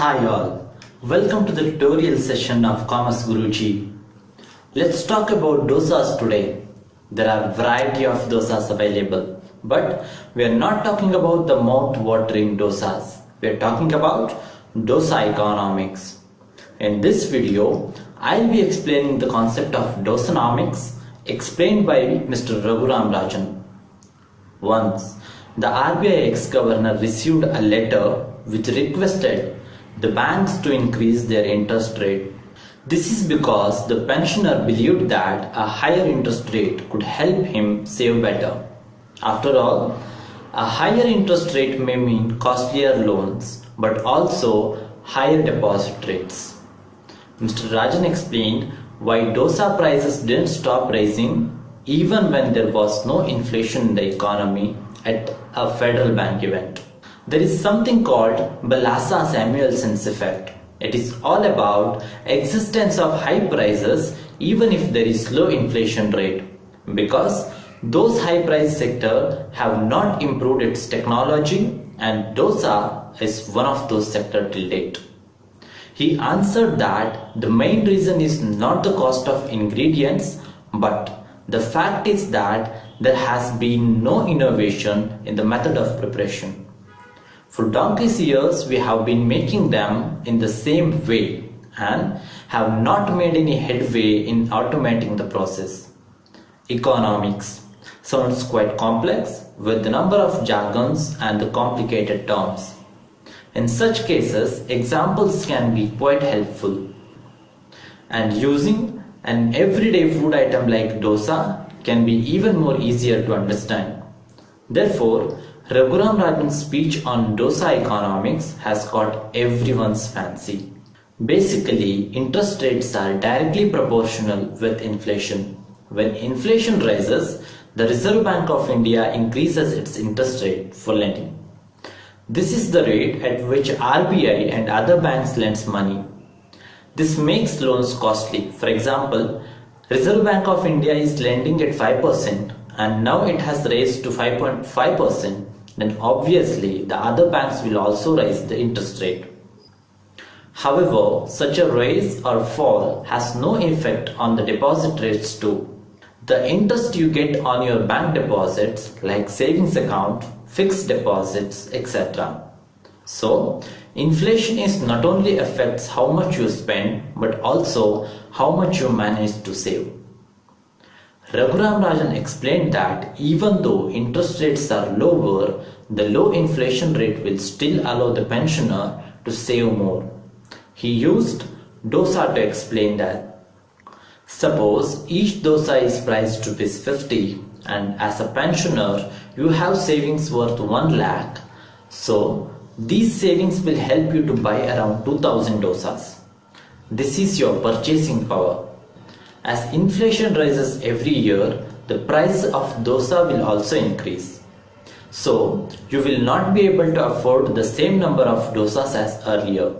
Hi all, welcome to the tutorial session of Commerce Guruji. Let's talk about dosas today. There are a variety of dosas available, but we are not talking about the mouth-watering dosas. We are talking about dosa economics. In this video, I'll be explaining the concept of dosanomics explained by Mr. Raghuram Rajan. Once, the RBI ex-governor received a letter which requested the banks to increase their interest rate. This is because the pensioner believed that a higher interest rate could help him save better. After all, a higher interest rate may mean costlier loans, but also higher deposit rates. Mr. Rajan explained why dosa prices didn't stop rising even when there was no inflation in the economy at a federal bank event. There is something called Balassa-Samuelson's effect. It is all about existence of high prices even if there is low inflation rate, because those high price sectors have not improved its technology, and dosa is one of those sectors till date. He answered that the main reason is not the cost of ingredients, but the fact is that there has been no innovation in the method of preparation. For donkey's years, we have been making them in the same way and have not made any headway in automating the process. Economics sounds quite complex with the number of jargons and the complicated terms. In such cases, examples can be quite helpful. And using an everyday food item like dosa can be even more easier to understand. Therefore, Raghuram Rajan's speech on dosa economics has caught everyone's fancy. Basically, interest rates are directly proportional with inflation. When inflation rises, the Reserve Bank of India increases its interest rate for lending. This is the rate at which RBI and other banks lends money. This makes loans costly. For example, Reserve Bank of India is lending at 5% and now it has raised to 5.5%. Then obviously the other banks will also raise the interest rate. However, such a rise or fall has no effect on the deposit rates too. The interest you get on your bank deposits like savings account, fixed deposits, etc. So, inflation is not only affects how much you spend but also how much you manage to save. Raghuram Rajan explained that even though interest rates are lower, the low inflation rate will still allow the pensioner to save more. He used dosa to explain that. Suppose each dosa is priced ₹50 and as a pensioner you have savings worth 1 lakh. So these savings will help you to buy around 2000 dosas. This is your purchasing power. As inflation rises every year, the price of dosa will also increase. So, you will not be able to afford the same number of dosas as earlier.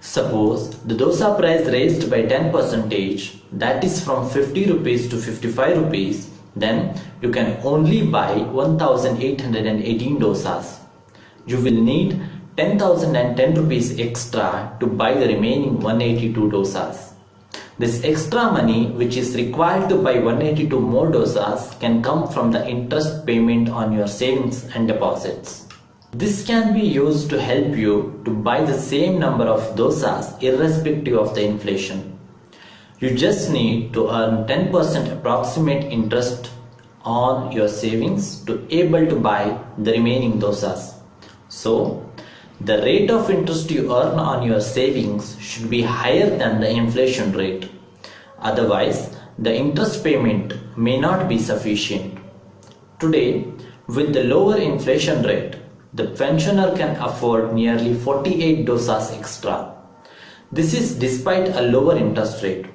Suppose the dosa price raised by 10%, that is from 50 rupees to 55 rupees, then you can only buy 1818 dosas. You will need 10,010 rupees extra to buy the remaining 182 dosas. This extra money which is required to buy 182 more dosas can come from the interest payment on your savings and deposits. This can be used to help you to buy the same number of dosas irrespective of the inflation. You just need to earn 10% approximate interest on your savings to able to buy the remaining dosas. So, the rate of interest you earn on your savings should be higher than the inflation rate. Otherwise, the interest payment may not be sufficient. Today, with the lower inflation rate, the pensioner can afford nearly 48 dosas extra. This is despite a lower interest rate.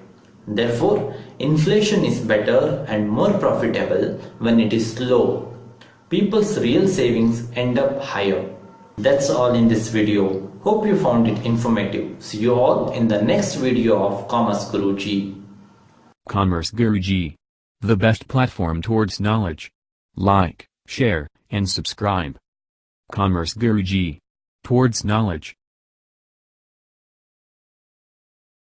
Therefore, inflation is better and more profitable when it is low. People's real savings end up higher. That's all in this video. Hope you found it informative. See you all in the next video of Commerce Guruji. Commerce Guruji, the best platform towards knowledge. Like, share, and subscribe. Commerce Guruji, towards knowledge.